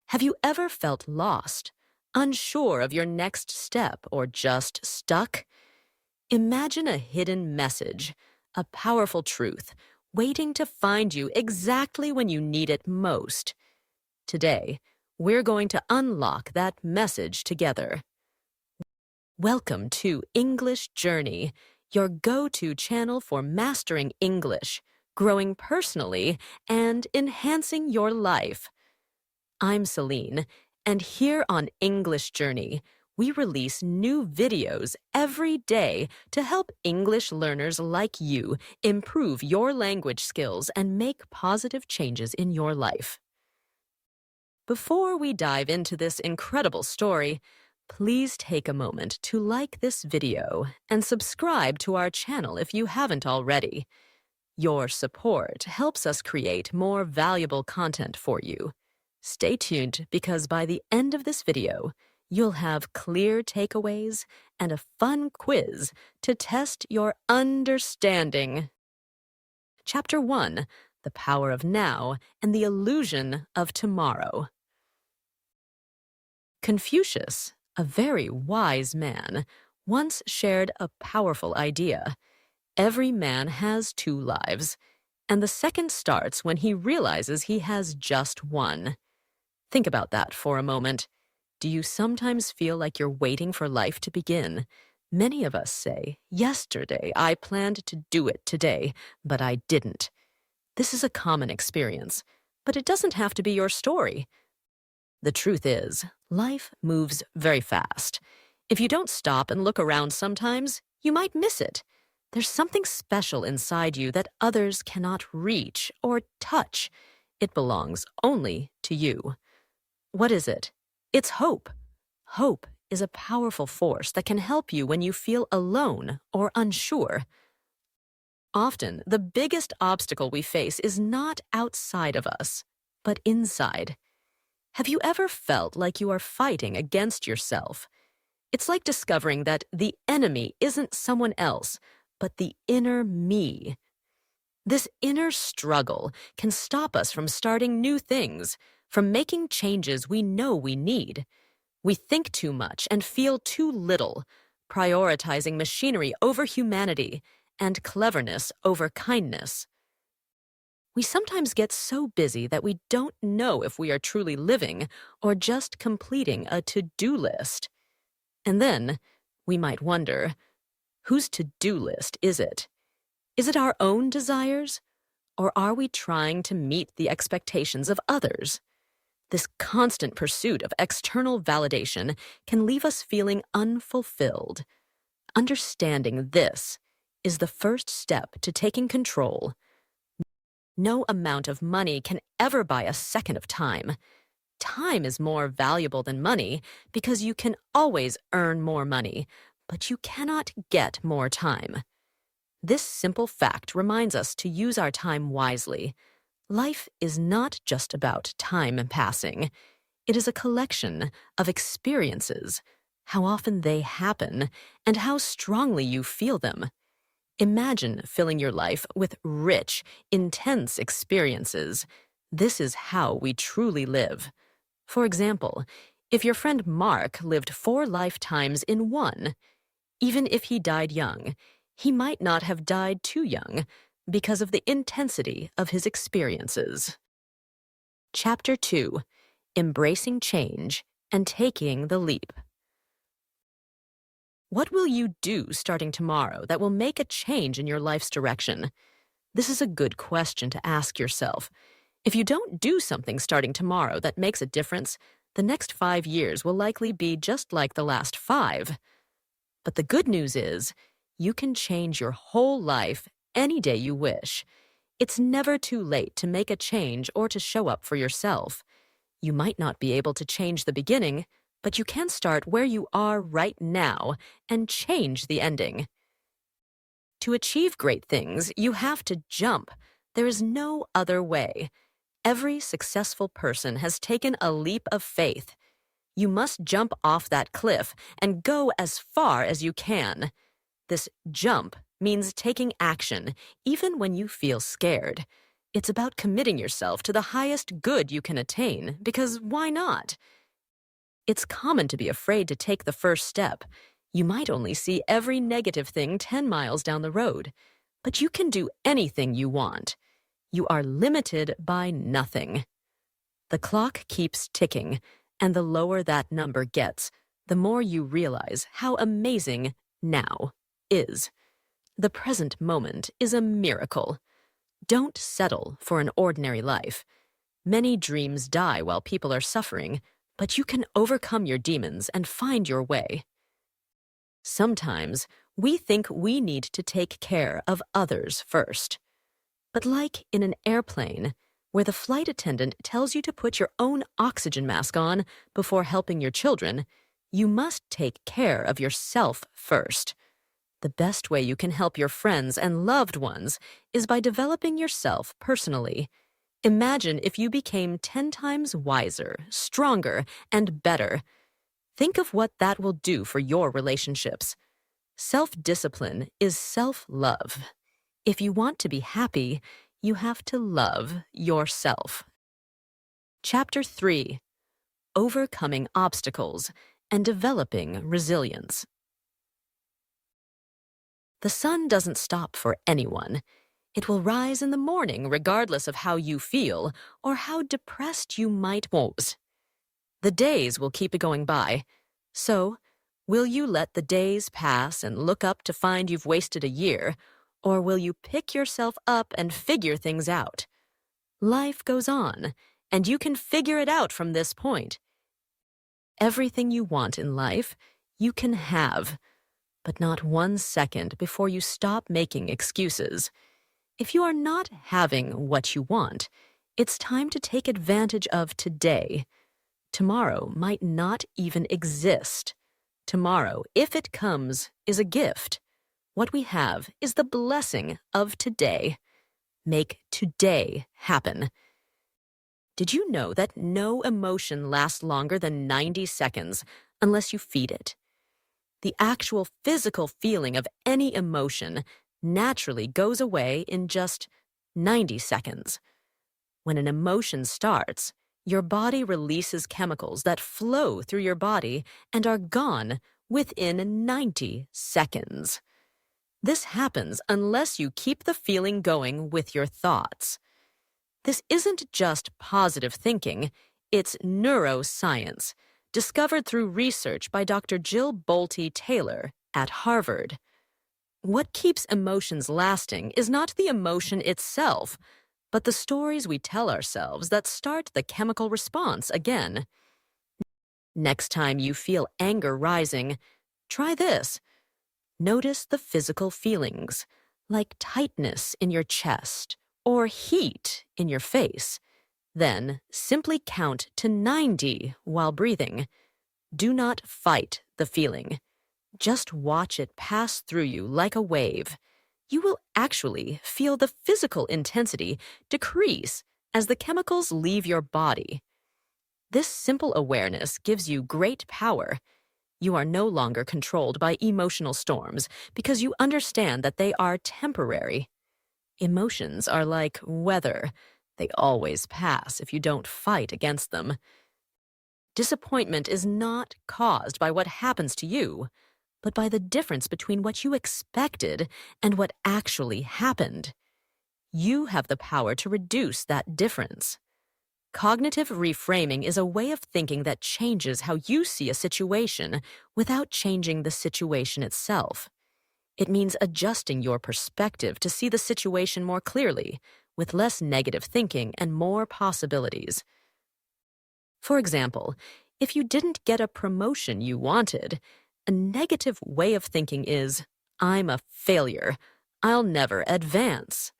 Have you ever felt lost, unsure of your next step, or just stuck? Imagine a hidden message, a powerful truth, waiting to find you exactly when you need it most. Today, we're going to unlock that message together. Welcome to English Journey, your go-to channel for mastering English, growing personally, and enhancing your life. I'm Celine, and here on English Journey, we release new videos every day to help English learners like you improve your language skills and make positive changes in your life. Before we dive into this incredible story, please take a moment to like this video and subscribe to our channel if you haven't already. Your support helps us create more valuable content for you. Stay tuned because by the end of this video, you'll have clear takeaways and a fun quiz to test your understanding. Chapter 1, The Power of Now and the Illusion of Tomorrow. Confucius, a very wise man, once shared a powerful idea. Every man has two lives, and the second starts when he realizes he has just one. Think about that for a moment. Do you sometimes feel like you're waiting for life to begin? Many of us say, "Yesterday I planned to do it today, but I didn't." This is a common experience, but it doesn't have to be your story. The truth is, life moves very fast. If you don't stop and look around sometimes, you might miss it. There's something special inside you that others cannot reach or touch. It belongs only to you. What is it? It's hope. Hope is a powerful force that can help you when you feel alone or unsure. Often, the biggest obstacle we face is not outside of us, but inside. Have you ever felt like you are fighting against yourself? It's like discovering that the enemy isn't someone else, but the inner me. This inner struggle can stop us from starting new things, from making changes we know we need. We think too much and feel too little, prioritizing machinery over humanity and cleverness over kindness. We sometimes get so busy that we don't know if we are truly living or just completing a to-do list. And then we might wonder, whose to-do list is it? Is it our own desires? Or are we trying to meet the expectations of others? This constant pursuit of external validation can leave us feeling unfulfilled. Understanding this is the first step to taking control. No amount of money can ever buy a second of time. Time is more valuable than money because you can always earn more money, but you cannot get more time. This simple fact reminds us to use our time wisely. Life is not just about time passing. It is a collection of experiences, how often they happen, and how strongly you feel them. Imagine filling your life with rich, intense experiences. This is how we truly live. For example, if your friend Mark lived 4 lifetimes in one, even if he died young, he might not have died too young because of the intensity of his experiences. Chapter 2, Embracing Change and Taking the Leap. What will you do starting tomorrow that will make a change in your life's direction? This is a good question to ask yourself. If you don't do something starting tomorrow that makes a difference, the next 5 years will likely be just like the last 5. But the good news is, you can change your whole life any day you wish. It's never too late to make a change or to show up for yourself. You might not be able to change the beginning, but you can start where you are right now and change the ending. To achieve great things, you have to jump. There is no other way. Every successful person has taken a leap of faith. You must jump off that cliff and go as far as you can. This jump means taking action, even when you feel scared. It's about committing yourself to the highest good you can attain, because why not? It's common to be afraid to take the first step. You might only see every negative thing 10 miles down the road, but you can do anything you want. You are limited by nothing. The clock keeps ticking, and the lower that number gets, the more you realize how amazing now is. The present moment is a miracle. Don't settle for an ordinary life. Many dreams die while people are suffering, but you can overcome your demons and find your way. Sometimes we think we need to take care of others first. But like in an airplane, where the flight attendant tells you to put your own oxygen mask on before helping your children, you must take care of yourself first. The best way you can help your friends and loved ones is by developing yourself personally. Imagine if you became 10 times wiser, stronger, and better. Think of what that will do for your relationships. Self-discipline is self-love. If you want to be happy, you have to love yourself. Chapter 3: Overcoming Obstacles and Developing Resilience. The sun doesn't stop for anyone. It will rise in the morning regardless of how you feel or how depressed you might be. The days will keep going by. So, will you let the days pass and look up to find you've wasted a year, or will you pick yourself up and figure things out? Life goes on, and you can figure it out from this point. Everything you want in life, you can have, but not 1 second before you stop making excuses. If you are not having what you want, it's time to take advantage of today. Tomorrow might not even exist. Tomorrow, if it comes, is a gift. What we have is the blessing of today. Make today happen. Did you know that no emotion lasts longer than 90 seconds unless you feed it? The actual physical feeling of any emotion naturally goes away in just 90 seconds. When an emotion starts, your body releases chemicals that flow through your body and are gone within 90 seconds. This happens unless you keep the feeling going with your thoughts. This isn't just positive thinking, it's neuroscience, discovered through research by Dr. Jill Bolte Taylor at Harvard. What keeps emotions lasting is not the emotion itself, but the stories we tell ourselves that start the chemical response again. Next time you feel anger rising, try this. Notice the physical feelings, like tightness in your chest or heat in your face. Then simply count to 90 while breathing. Do not fight the feeling. Just watch it pass through you like a wave. You will actually feel the physical intensity decrease as the chemicals leave your body. This simple awareness gives you great power. You are no longer controlled by emotional storms because you understand that they are temporary. Emotions are like weather. They always pass if you don't fight against them. Disappointment is not caused by what happens to you, but by the difference between what you expected and what actually happened. You have the power to reduce that difference. Cognitive reframing is a way of thinking that changes how you see a situation without changing the situation itself. It means adjusting your perspective to see the situation more clearly, with less negative thinking and more possibilities. For example, if you didn't get a promotion you wanted, a negative way of thinking is, I'm a failure. I'll never advance.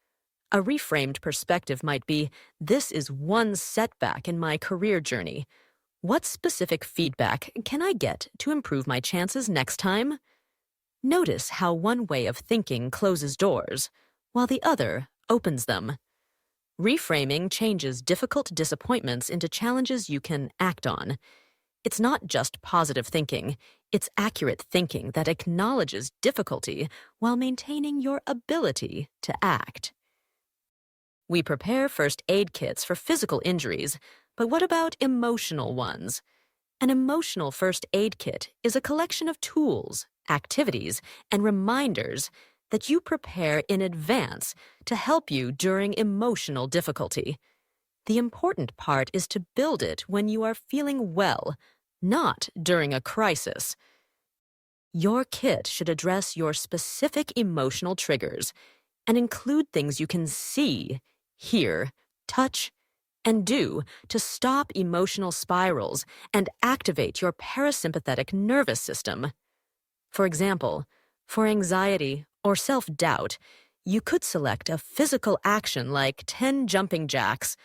A reframed perspective might be, this is one setback in my career journey. What specific feedback can I get to improve my chances next time? Notice how one way of thinking closes doors, while the other opens them. Reframing changes difficult disappointments into challenges you can act on. It's not just positive thinking, it's accurate thinking that acknowledges difficulty while maintaining your ability to act. We prepare first aid kits for physical injuries, but what about emotional ones? An emotional first aid kit is a collection of tools, activities, and reminders that you prepare in advance to help you during emotional difficulty. The important part is to build it when you are feeling well, not during a crisis. Your kit should address your specific emotional triggers and include things you can see, hear, touch, and do to stop emotional spirals and activate your parasympathetic nervous system. For example, for anxiety or self-doubt, you could select a physical action like 10 jumping jacks,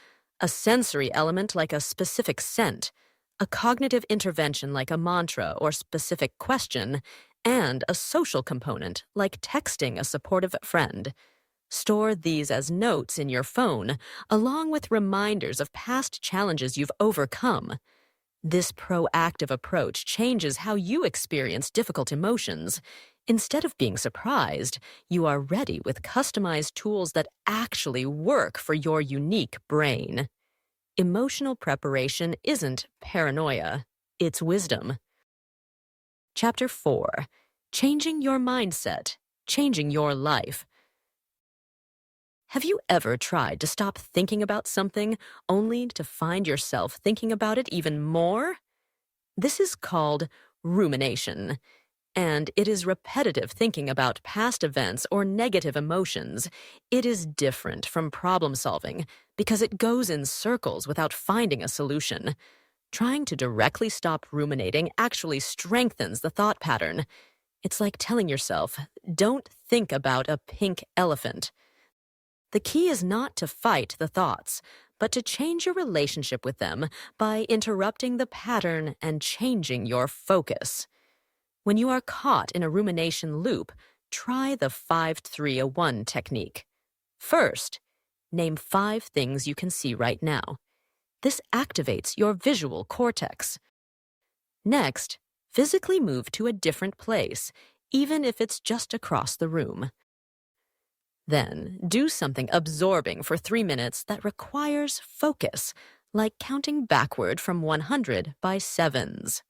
a sensory element like a specific scent, a cognitive intervention like a mantra or specific question, and a social component like texting a supportive friend. Store these as notes in your phone, along with reminders of past challenges you've overcome. This proactive approach changes how you experience difficult emotions. Instead of being surprised, you are ready with customized tools that actually work for your unique brain. Emotional preparation isn't paranoia, it's wisdom. Chapter 4. Changing Your Mindset, Changing Your Life. Have you ever tried to stop thinking about something only to find yourself thinking about it even more? This is called rumination, and it is repetitive thinking about past events or negative emotions. It is different from problem solving because it goes in circles without finding a solution. Trying to directly stop ruminating actually strengthens the thought pattern. It's like telling yourself, don't think about a pink elephant. The key is not to fight the thoughts, but to change your relationship with them by interrupting the pattern and changing your focus. When you are caught in a rumination loop, try the 5-3-1 technique. First, name 5 things you can see right now. This activates your visual cortex. Next, physically move to a different place, even if it's just across the room. Then, do something absorbing for 3 minutes that requires focus, like counting backward from 100 by sevens.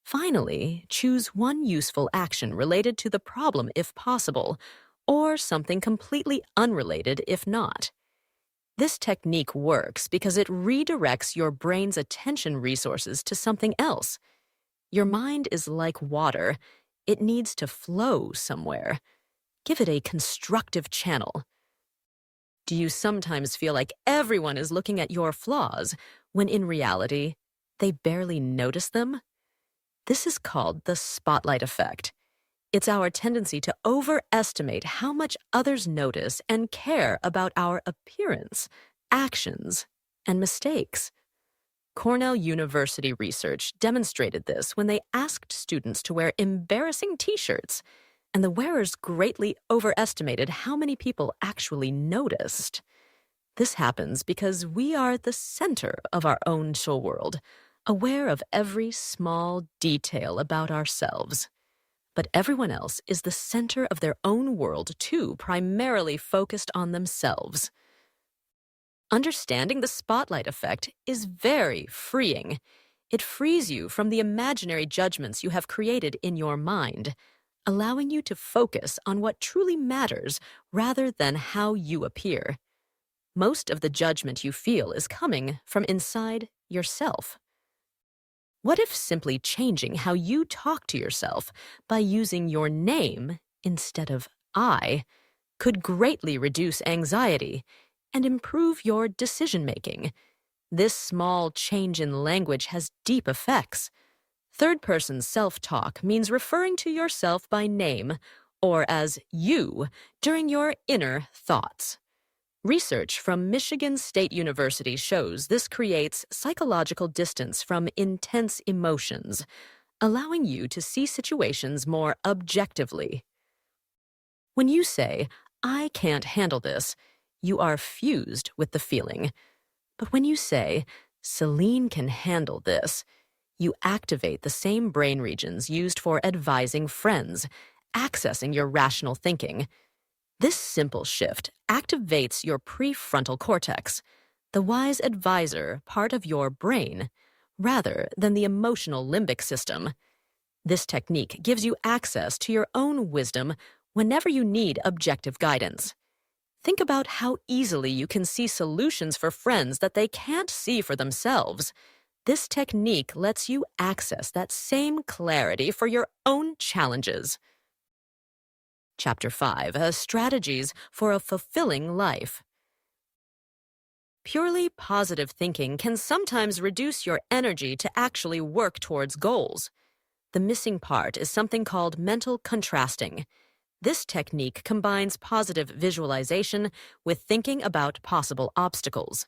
Finally, choose one useful action related to the problem if possible, or something completely unrelated if not. This technique works because it redirects your brain's attention resources to something else. Your mind is like water. It needs to flow somewhere. Give it a constructive channel. Do you sometimes feel like everyone is looking at your flaws, when in reality, they barely notice them? This is called the spotlight effect. It's our tendency to overestimate how much others notice and care about our appearance, actions, and mistakes. Cornell University research demonstrated this when they asked students to wear embarrassing t-shirts, and the wearers greatly overestimated how many people actually noticed. This happens because we are the center of our own soul world, aware of every small detail about ourselves. But everyone else is the center of their own world too, primarily focused on themselves. Understanding the spotlight effect is very freeing. It frees you from the imaginary judgments you have created in your mind, allowing you to focus on what truly matters rather than how you appear. Most of the judgment you feel is coming from inside yourself. What if simply changing how you talk to yourself by using your name instead of I could greatly reduce anxiety and improve your decision-making? This small change in language has deep effects. Third-person self-talk means referring to yourself by name or as you during your inner thoughts. Research from Michigan State University shows this creates psychological distance from intense emotions, allowing you to see situations more objectively. When you say, I can't handle this, you are fused with the feeling. But when you say, Celine can handle this, you activate the same brain regions used for advising friends, accessing your rational thinking. This simple shift activates your prefrontal cortex, the wise advisor part of your brain, rather than the emotional limbic system. This technique gives you access to your own wisdom whenever you need objective guidance. Think about how easily you can see solutions for friends that they can't see for themselves. This technique lets you access that same clarity for your own challenges. Chapter 5, Strategies for a Fulfilling Life. Purely positive thinking can sometimes reduce your energy to actually work towards goals. The missing part is something called mental contrasting. This technique combines positive visualization with thinking about possible obstacles.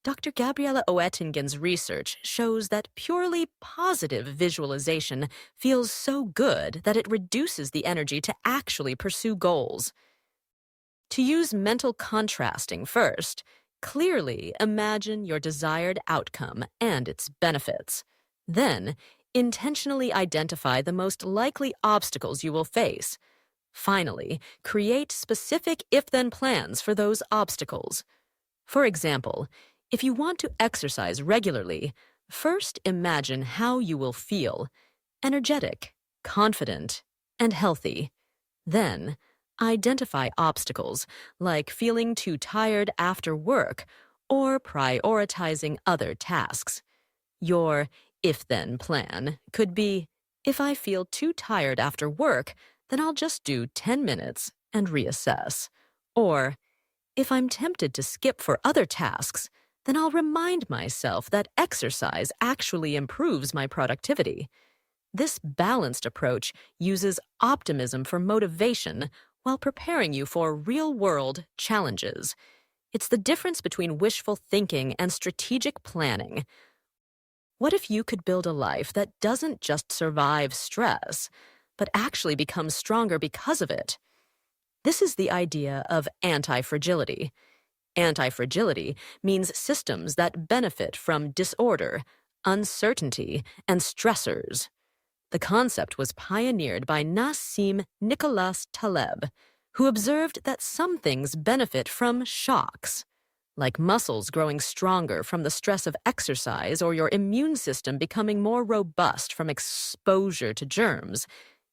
Dr. Gabriela Oettingen's research shows that purely positive visualization feels so good that it reduces the energy to actually pursue goals. To use mental contrasting first, clearly imagine your desired outcome and its benefits. Then, intentionally identify the most likely obstacles you will face. Finally, create specific if-then plans for those obstacles. For example, if you want to exercise regularly, first imagine how you will feel: energetic, confident, and healthy. Then, identify obstacles like feeling too tired after work or prioritizing other tasks. Your if-then plan could be, if I feel too tired after work, then I'll just do 10 minutes and reassess. Or, if I'm tempted to skip for other tasks, then I'll remind myself that exercise actually improves my productivity. This balanced approach uses optimism for motivation while preparing you for real-world challenges. It's the difference between wishful thinking and strategic planning. What if you could build a life that doesn't just survive stress, but actually becomes stronger because of it? This is the idea of anti-fragility. Anti-fragility means systems that benefit from disorder, uncertainty, and stressors. The concept was pioneered by Nassim Nicholas Taleb, who observed that some things benefit from shocks, like muscles growing stronger from the stress of exercise or your immune system becoming more robust from exposure to germs.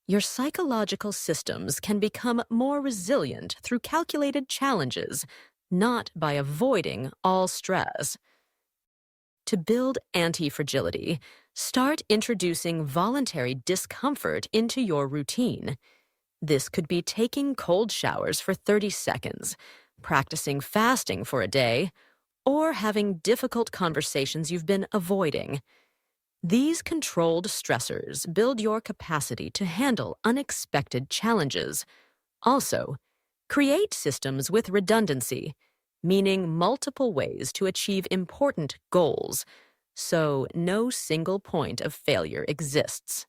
Your psychological systems can become more resilient through calculated challenges, not by avoiding all stress. To build anti-fragility, start introducing voluntary discomfort into your routine. This could be taking cold showers for 30 seconds, practicing fasting for a day, or having difficult conversations you've been avoiding. These controlled stressors build your capacity to handle unexpected challenges. Also, create systems with redundancy, meaning multiple ways to achieve important goals, so no single point of failure exists.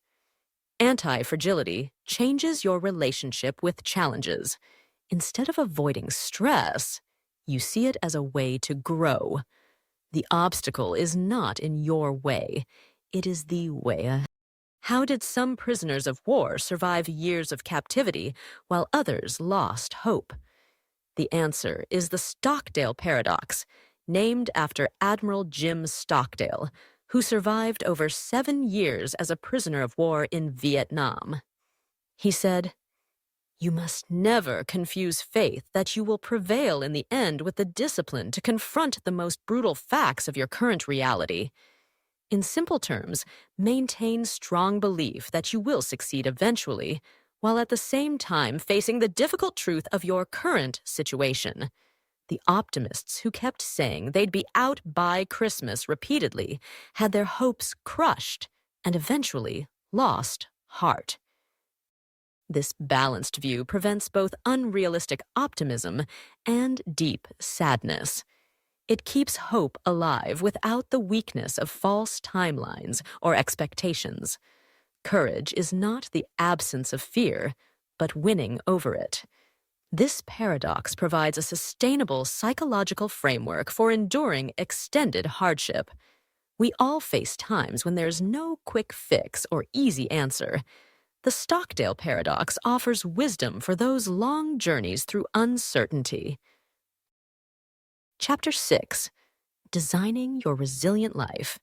Anti-fragility changes your relationship with challenges. Instead of avoiding stress, you see it as a way to grow. The obstacle is not in your way. It is the way. How did some prisoners of war survive years of captivity while others lost hope? The answer is the Stockdale paradox, named after Admiral Jim Stockdale, who survived over 7 years as a prisoner of war in Vietnam. He said, "You must never confuse faith that you will prevail in the end with the discipline to confront the most brutal facts of your current reality. In simple terms, maintain strong belief that you will succeed eventually, while at the same time facing the difficult truth of your current situation." The optimists who kept saying they'd be out by Christmas repeatedly had their hopes crushed and eventually lost heart. This balanced view prevents both unrealistic optimism and deep sadness. It keeps hope alive without the weakness of false timelines or expectations. Courage is not the absence of fear, but winning over it. This paradox provides a sustainable psychological framework for enduring extended hardship. We all face times when there's no quick fix or easy answer. The Stockdale paradox offers wisdom for those long journeys through uncertainty. Chapter 6. Designing Your Resilient Life.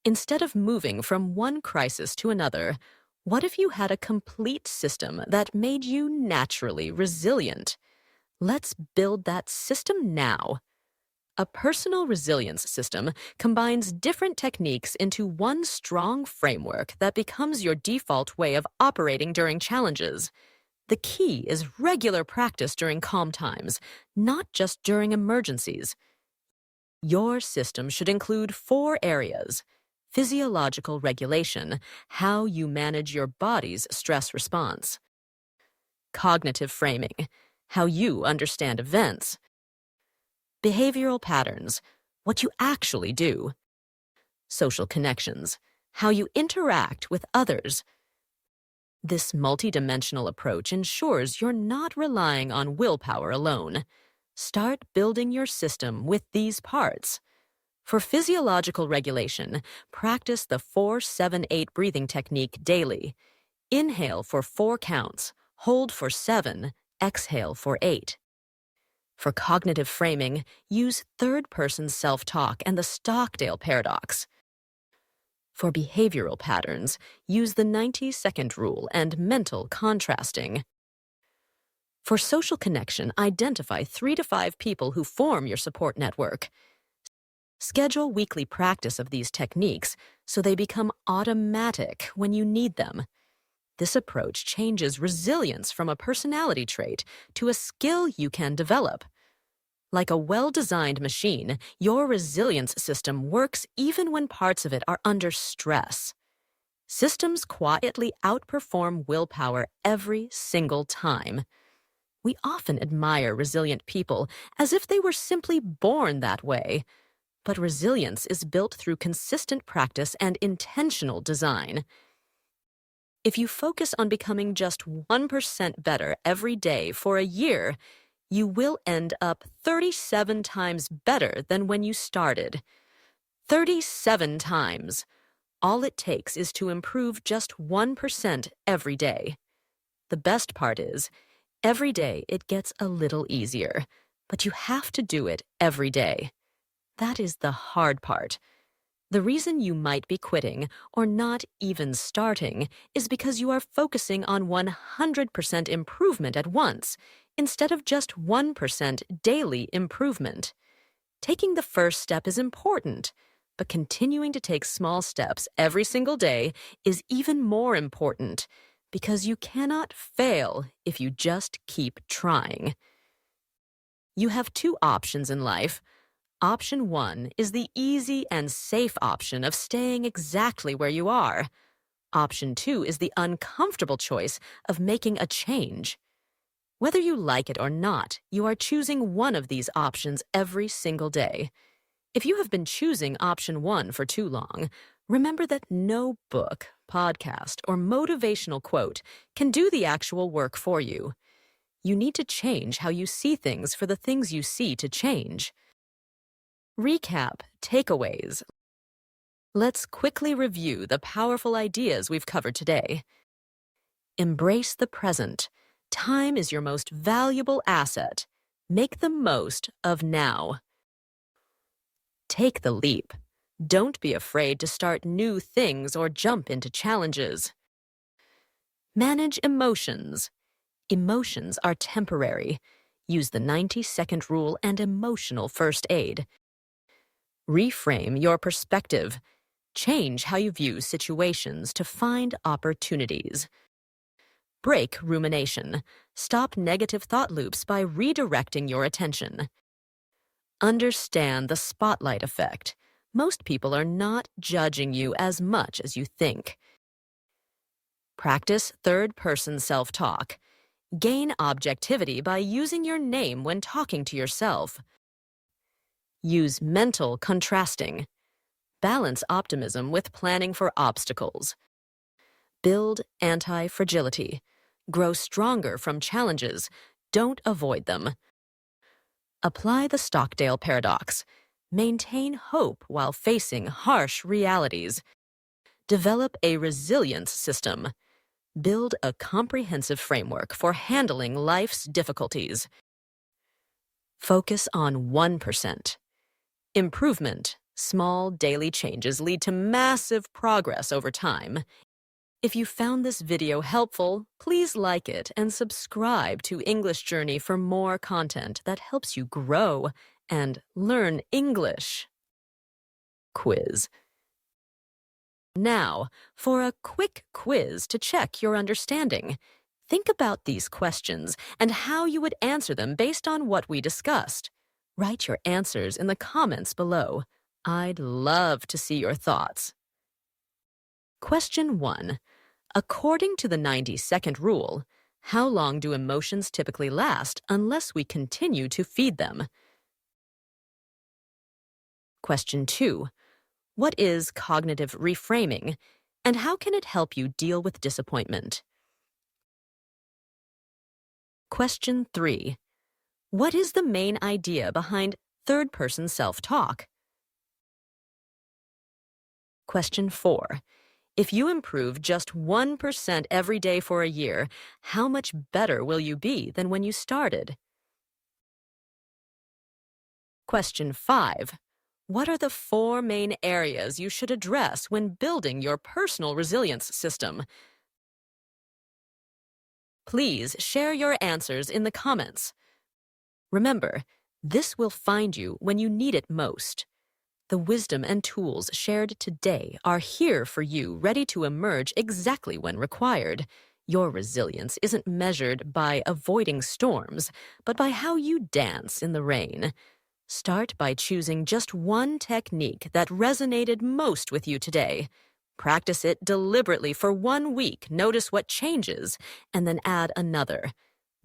Instead of moving from one crisis to another, what if you had a complete system that made you naturally resilient? Let's build that system now. A personal resilience system combines different techniques into one strong framework that becomes your default way of operating during challenges. The key is regular practice during calm times, not just during emergencies. Your system should include 4 areas: physiological regulation, how you manage your body's stress response; cognitive framing, how you understand events; behavioral patterns, what you actually do; social connections, how you interact with others. This multidimensional approach ensures you're not relying on willpower alone. Start building your system with these parts. For physiological regulation, practice the 4-7-8 breathing technique daily. Inhale for 4 counts, hold for 7, exhale for 8. For cognitive framing, use third-person self-talk and the Stockdale paradox. For behavioral patterns, use the 90-second rule and mental contrasting. For social connection, identify 3 to 5 people who form your support network. Schedule weekly practice of these techniques so they become automatic when you need them. This approach changes resilience from a personality trait to a skill you can develop. Like a well-designed machine, your resilience system works even when parts of it are under stress. Systems quietly outperform willpower every single time. We often admire resilient people as if they were simply born that way. But resilience is built through consistent practice and intentional design. If you focus on becoming just 1% better every day for a year, you will end up 37 times better than when you started. 37 times. All it takes is to improve just 1% every day. The best part is, every day it gets a little easier, but you have to do it every day. That is the hard part. The reason you might be quitting or not even starting is because you are focusing on 100% improvement at once, instead of just 1% daily improvement. Taking the first step is important, but continuing to take small steps every single day is even more important, because you cannot fail if you just keep trying. You have 2 options in life. Option 1 is the easy and safe option of staying exactly where you are. Option 2 is the uncomfortable choice of making a change. Whether you like it or not, you are choosing one of these options every single day. If you have been choosing option 1 for too long, remember that no book, podcast, or motivational quote can do the actual work for you. You need to change how you see things for the things you see to change. Recap, takeaways. Let's quickly review the powerful ideas we've covered today. Embrace the present. Time is your most valuable asset. Make the most of now. Take the leap. Don't be afraid to start new things or jump into challenges. Manage emotions. Emotions are temporary. Use the 90-second rule and emotional first aid. Reframe your perspective. Change how you view situations to find opportunities. Break rumination. Stop negative thought loops by redirecting your attention. Understand the spotlight effect. Most people are not judging you as much as you think. Practice third-person self-talk. Gain objectivity by using your name when talking to yourself. Use mental contrasting. Balance optimism with planning for obstacles. Build anti-fragility. Grow stronger from challenges. Don't avoid them. Apply the Stockdale paradox. Maintain hope while facing harsh realities. Develop a resilience system. Build a comprehensive framework for handling life's difficulties. Focus on 1%. Improvement. Small daily changes lead to massive progress over time. If you found this video helpful, please like it and subscribe to English Journey for more content that helps you grow and learn English. Quiz. Now, for a quick quiz to check your understanding. Think about these questions and how you would answer them based on what we discussed. Write your answers in the comments below. I'd love to see your thoughts. Question 1. According to the 90-second rule, how long do emotions typically last unless we continue to feed them? Question 2. What is cognitive reframing, and how can it help you deal with disappointment? Question 3. What is the main idea behind third-person self-talk? Question 4. If you improve just 1% every day for a year, how much better will you be than when you started? Question 5. What are the 4 main areas you should address when building your personal resilience system? Please share your answers in the comments. Remember, this will find you when you need it most. The wisdom and tools shared today are here for you, ready to emerge exactly when required. Your resilience isn't measured by avoiding storms, but by how you dance in the rain. Start by choosing just one technique that resonated most with you today. Practice it deliberately for 1 week, notice what changes, and then add another.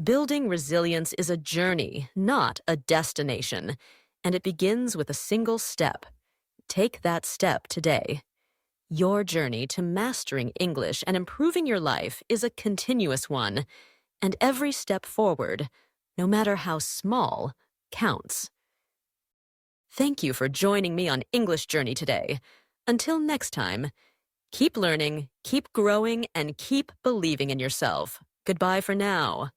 Building resilience is a journey, not a destination, and it begins with a single step. Take that step today. Your journey to mastering English and improving your life is a continuous one, and every step forward, no matter how small, counts. Thank you for joining me on English Journey today. Until next time, keep learning, keep growing, and keep believing in yourself. Goodbye for now.